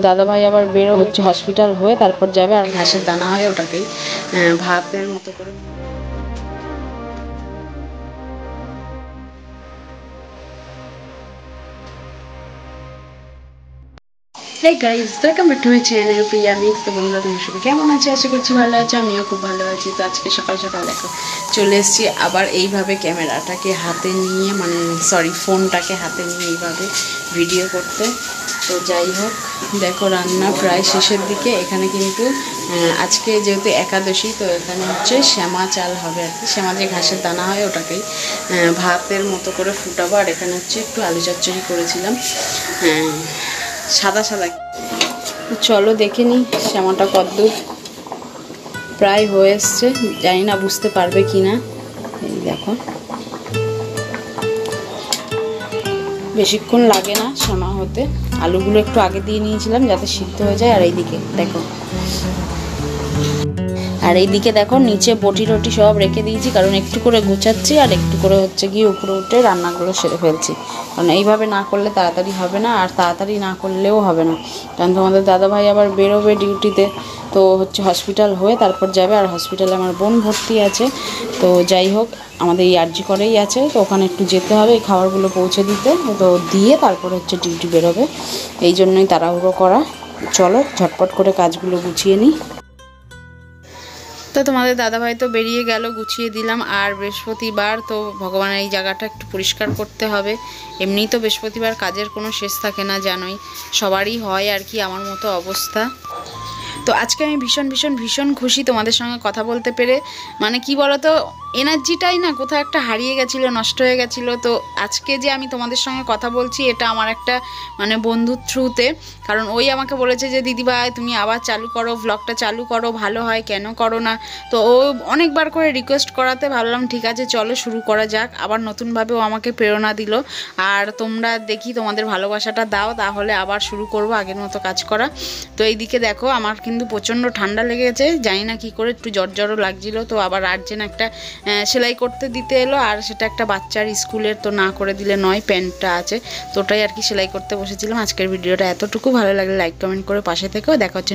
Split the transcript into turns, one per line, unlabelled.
দাদা ভাই আবার বেরো হচ্ছে হসপিটাল হয়ে তারপর যাবে, আর ঘাসের দানা হয় ওটাকেই ভাতের মতো করে। Hey guys, welcome back to my channel Priya mix. তো বন্ধুরা তোমার সবাই কেমন আছে? আশা করছি ভালো আছে, আমিও খুব ভালো আছি। তো আজকে সকাল সকাল দেখো চলে এসেছি আবার এইভাবে ক্যামেরাটাকে হাতে নিয়ে, মানে সরি ফোনটাকে হাতে নিয়ে এইভাবে ভিডিও করতে। তো যাই হোক, দেখো রান্না প্রায় শেষের দিকে। এখানে কিন্তু আজকে যেহেতু একাদশী, তো এখানে হচ্ছে শ্যামা চাল হবে আর কি, শ্যামা যে ঘাসের দানা হয় ওটাকেই ভাতের মতো করে ফুটাবো। আর এখানে হচ্ছে একটু আলু চচ্চড়ি করেছিলাম সাদা সাদা। চলো দেখে নিই শ্যামাটা কদ্দূর প্রায় হয়ে এসছে, জানি না বুঝতে পারবে কি না। এই দেখো বেশিক্ষণ লাগে না শ্যামা হতে, আলুগুলো একটু আগে দিয়ে নিয়েছিলাম যাতে সিদ্ধ হয়ে যায়। আর এইদিকে দেখো, আর এইদিকে দেখো নিচে বটি টটি সব রেখে দিয়েছি, কারণ একটু করে গুছাচ্ছি আর একটু করে হচ্ছে গিয়ে উপরে উঠে রান্নাগুলো সেরে ফেলছি। কারণ এইভাবে না করলে তাড়াতাড়ি হবে না, আর তাড়াতাড়ি না করলেও হবে না, কারণ তোমাদের দাদাভাই আবার বেরোবে ডিউটিতে। তো হচ্ছে হসপিটাল হয়ে তারপর যাবে, আর হসপিটালে আমার বোন ভর্তি আছে। তো যাই হোক, আমাদের এই আরজি করেই আছে, তো ওখানে একটু যেতে হবে এই খাবারগুলো পৌঁছে দিতে। তো দিয়ে তারপর হচ্ছে ডিউটি বেরোবে, এই জন্যই তাড়াহুড়ো করা। চলো ঝটপট করে কাজগুলো গুছিয়ে নিই। তো তোমাদের দাদাভাই তো বেরিয়ে গেল, গুছিয়ে দিলাম। আর বৃহস্পতিবার তো ভগবানের এই জায়গাটা একটু পরিষ্কার করতে হবে। এমনিই তো বৃহস্পতিবার কাজের কোনো শেষ থাকে না, জানোই সবারই হয় আর কি, আমার মতো অবস্থা। তো আজকে আমি ভীষণ ভীষণ ভীষণ খুশি তোমাদের সঙ্গে কথা বলতে পেরে। মানে কি বলো তো, এনার্জিটাই না কোথাও একটা হারিয়ে গেছিলো, নষ্ট হয়ে গেছিলো। তো আজকে যে আমি তোমাদের সঙ্গে কথা বলছি, এটা আমার একটা মানে বন্ধুর থ্রুতে। কারণ ওই আমাকে বলেছে যে দিদিভাই তুমি আবার চালু করো, ভ্লগটা চালু করো, ভালো হয়, কেন করো না। তো ও অনেকবার করে রিকোয়েস্ট করাতে ভাবলাম ঠিক আছে চলো শুরু করা যাক। আবার নতুনভাবে ও আমাকে প্রেরণা দিল। আর তোমরা দেখি তোমাদের ভালোবাসাটা দাও, তাহলে আবার শুরু করব আগের মতো কাজ করা। তো এইদিকে দেখো আমার কিন্তু প্রচণ্ড ঠান্ডা লেগেছে, জানি না কী করে, একটু জ্বরও লাগছিলো। তো আবার আর্জেন্ট একটা সেলাই করতে দিতে এলো, আর সেটা একটা বাচ্চার স্কুলের, তো না করে দিলে নয়, প্যান্টটা আছে, তো ওটাই আর কি সেলাই করতে বসেছিলাম। আজকের ভিডিওটা এতটুকু, ভালো লাগলে লাইক কমেন্ট করে পাশে থেকেও দেখা হচ্ছে।